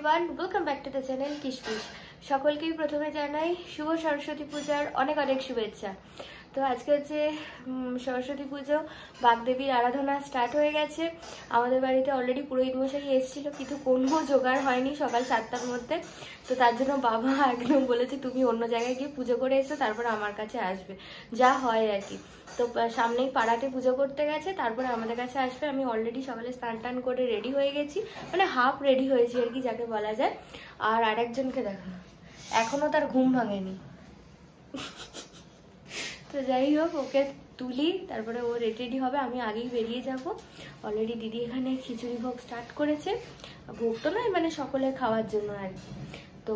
Everyone, welcome back to the channel কিশকিশ। সকলকেই প্রথমে জানাই শুভ সরস্বতী পূজার অনেক অনেক শুভেচ্ছা। তো আজকে হচ্ছে সরস্বতী পুজো, বাগদেবীর আরাধনা স্টার্ট হয়ে গেছে। আমাদের বাড়িতে অলরেডি পুরোহিত মশাই এসেছিল, কিন্তু কোনো জোগাড় হয়নি সকাল 7টার মধ্যে। তো তার জন্য বাবা একদম বলেছে তুমি অন্য জায়গায় গিয়ে পুজো করে এসো, তারপরে আমার কাছে আসবে, যা হয় আর কি। তো সামনেই পাড়াতে পুজো করতে গেছে, তারপরে আমাদের কাছে আসবে। আমি অলরেডি সকালে স্নান টান করে রেডি হয়ে গেছি, মানে হাফ রেডি হয়েছি আর কি, যাকে বলা যায়। আর আরেকজনকে দেখো, এখনো তার ঘুম ভাঙেনি। তো যাই হোক, ওকে তুলি, তারপরে ও রেডি হবে, আমি আগেই বেরিয়ে যাব। অলরেডি দিদি এখানে খিচুড়ি ভোগ স্টার্ট করেছে। ভোগ তো নয়, মানে সকলে খাওয়ার জন্য আর কি। তো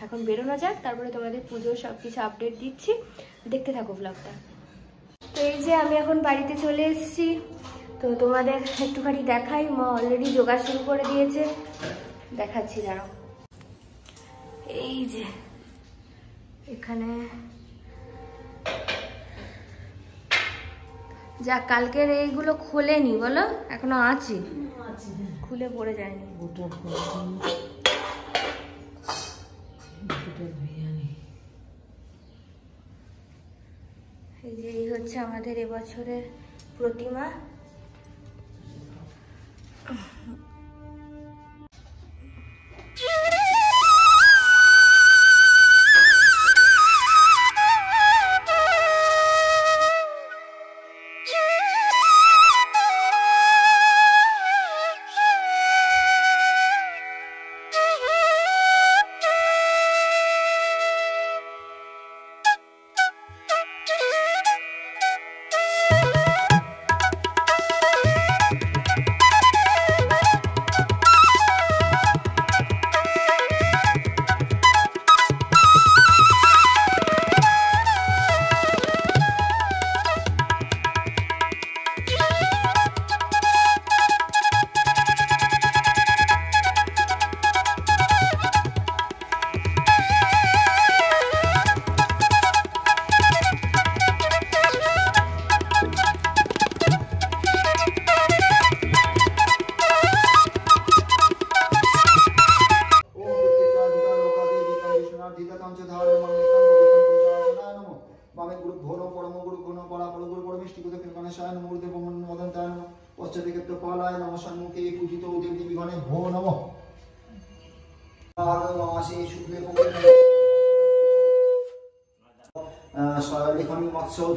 এখন বেরোনো যাক, তারপরে তোমাদের পুজোর সব কিছু আপডেট দিচ্ছি, দেখতে থাকো ব্লগটা। তো এই যে আমি এখন বাড়িতে চলে এসেছি, তো তোমাদের একটুখানি দেখাই। মা অলরেডি জোগাড় শুরু করে দিয়েছে, দেখাচ্ছি দাঁড়াও। এই যে এখানে যা কালকের এইগুলো খোলেনি, বলো এখনো আছে, খুলে পড়ে যায়নি। এই যে এই হচ্ছে আমাদের এবছরের প্রতিমা।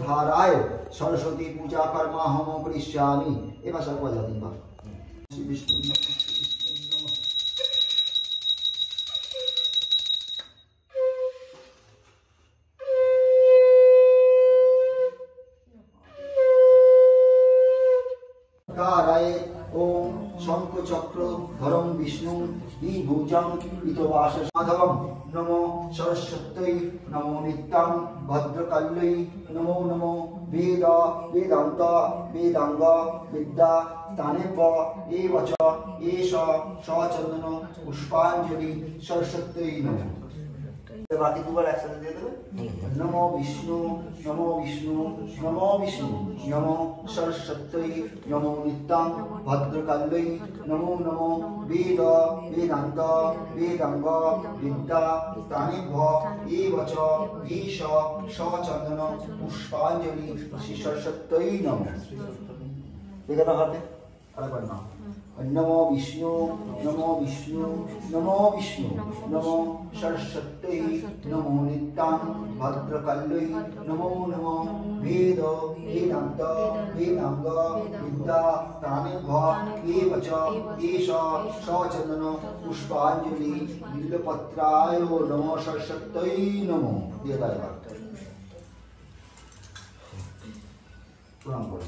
धाराय सरस्वती पूजा कर्मा हम करिष्यामि। ये भाषा को जाती है श्री विष्णु धाराय ओम शंख चक्र धरम विष्णु द्विभुजं इतवास माधवम नमो सरस्वत्यै नमो नित्यं भद्रकाल्यै नमो नमो वेद वेदांत वेदांग विद्या तानेव एवच एष सचंदन पुष्पांजलि सरस्वत्यै नमः। बाकी दुबारा एकसाथे দিয়ে দেবে। नमो विष्णु नमो विष्णु नमो विष्णु नमो सरस्वत्यै नमो नित्यं भद्रकाल्यै नमो नमो वेद वेदांत वेदांग विद्या तानेव एवच एष सचंदन पुष्पांजलि श्री सरस्वत्यै नमः। देखा हाथे अरे नाम नमो विष्णु नमो विष्णु नमो विष्णु नमो सरस्वत्यै नमो नित्यं भद्रकाल्यै नमो नमो वेद वेदांत वेदांग विद्या तानेव एवच एष सचंदन पुष्पांजलि बिल्वपत्राय नमो सरस्वत्यै नमो। दिया जाएगा प्रणाम करो।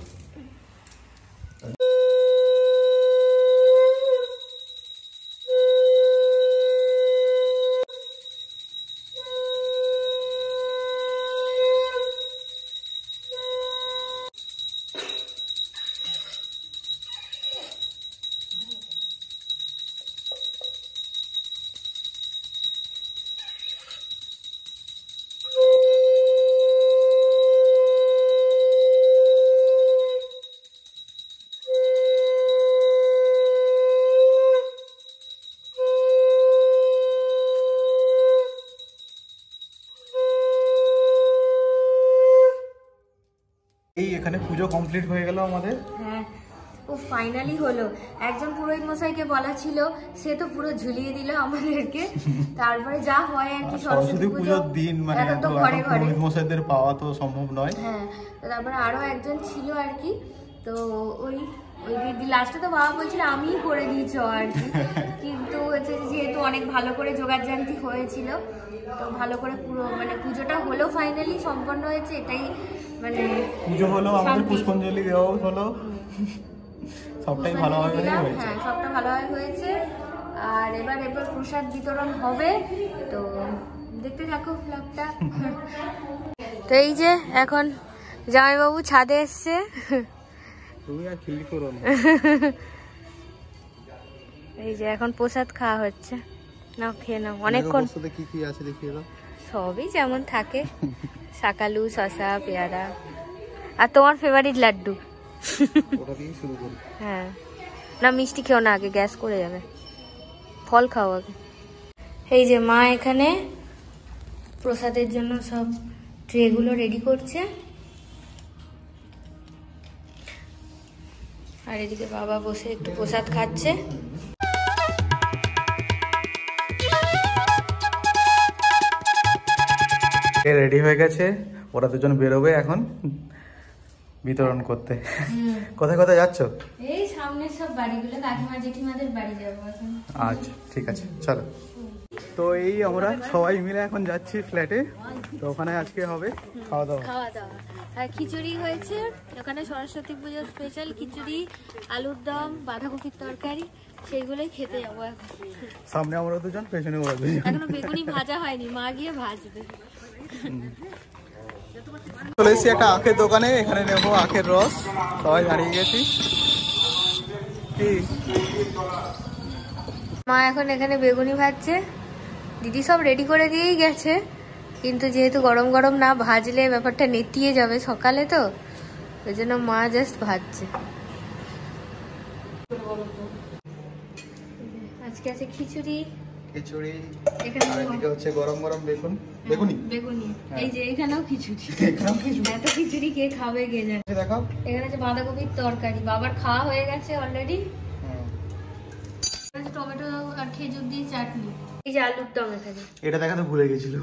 এই এখানে পুজো কমপ্লিট হয়ে গেল আমাদের। হ্যাঁ, ও ফাইনালি হলো। একজন পুরোহিত মশাইকে বলা ছিল, সে তো পুরো ঝুলিয়ে দিল আমাদেরকে। তারপরে যা হয় আর কি, সরস্বতী পুজোর দিন মানে তো পুরোহিত মশাইদের পাওয়া তো সম্ভব নয়। হ্যাঁ, তারপরে আরো একজন ছিল আর কি, তো ওই দিদি লাস্টে তো বাবা বলছিল আমিই করে দিয়েছ আর কি, কিন্তু হচ্ছে যেহেতু অনেক ভালো করে জোগাড়জান্তি হয়েছিল, তো ভালো করে পুরো মানে পুজোটা হলো, ফাইনালি সম্পন্ন হয়েছে, এটাই মানে পুজো হলো, আমাদের পুষ্পাঞ্জলি দেওয়া হলো, সবটাই ভালোভাবে হয়েছে। হ্যাঁ, সবটা ভালোভাবে হয়েছে। আর এবার প্রসাদ বিতরণ হবে, তো দেখতে থাকো ব্লগটা। তো এই যে এখন জামাইবাবু ছাদে এসছে, তুমি আর খিল্লি করো না। এই যে এখন প্রসাদ খাওয়া হচ্ছে, নাও খেয়ে নাও। অনেকক্ষণ কি কি আছে দেখিয়ে দাও। সবই যেমন থাকে, শাকালু, শসা, পেয়ারা, আর তোমার ফেভারিট লাড্ডু। ওটা দিয়ে শুরু করি। হ্যাঁ, না মিষ্টি খেও না, আগে গ্যাস করে যাবে, ফল খাও আগে। এই যে মা এখানে প্রসাদের জন্য সব ট্রেগুলো রেডি করছে, আর এদিকে বাবা বসে একটু প্রসাদ খাচ্ছে। রেডি হয়ে গেছে, ওরা দুজন বেরোবে এখন বিতরণ করতে। কোথায় কোথায় যাচ্ছ? এই সামনের সব বাড়িগুলো, কাকিমা জেঠিমাদের বাড়ি যাবো এখন। আচ্ছা ঠিক আছে, চলো। তো এই আমরা সবাই মিলে এখন যাচ্ছি ফ্ল্যাটে, তো ওখানে আজকে হবে খাওয়া দাওয়া। আর খিচুড়ি হয়েছে ওখানে, সরস্বতী পুজোর স্পেশাল খিচুড়ি, আলুর দম, বাঁধাকপির তরকারি, সেইগুলোই খেতে যাবো এখন। সামনে আমরা দুজন, পেছনে ওরা দুজন। এখনো বেগুনি ভাজা হয়নি, মা গিয়ে ভাজবে। চলে এসেছি একটা আখের দোকানে, এখানে নেবো আখের রস, সবাই দাঁড়িয়ে গেছি। কি মা এখন এখানে বেগুনি ভাজছে, দিদি সব রেডি করে দিয়েই গেছে, কিন্তু যেহেতু গরম গরম না ভাজলে ব্যাপারটা নেতিয়ে যাবে সকালে, তো ওই জন্য মা জাস্ট ভাজছে। আজকে আছে খিচুড়ি, খিচুড়ি, এখানে আর এদিকে হচ্ছে গরম গরম বেগুনি। এই যে এখানেও খিচুড়ি। এত খিচুড়ি কে খাবে কে জানে। দেখো এখানে আছে বাঁধাকপির তরকারি, বাবার খাওয়া হয়ে গেছে অলরেডি। টমেটো আর খেজুর দিয়ে চাটনি, এই যে আলুর দম এখানে। এটা দেখাতে ভুলে গেছিল।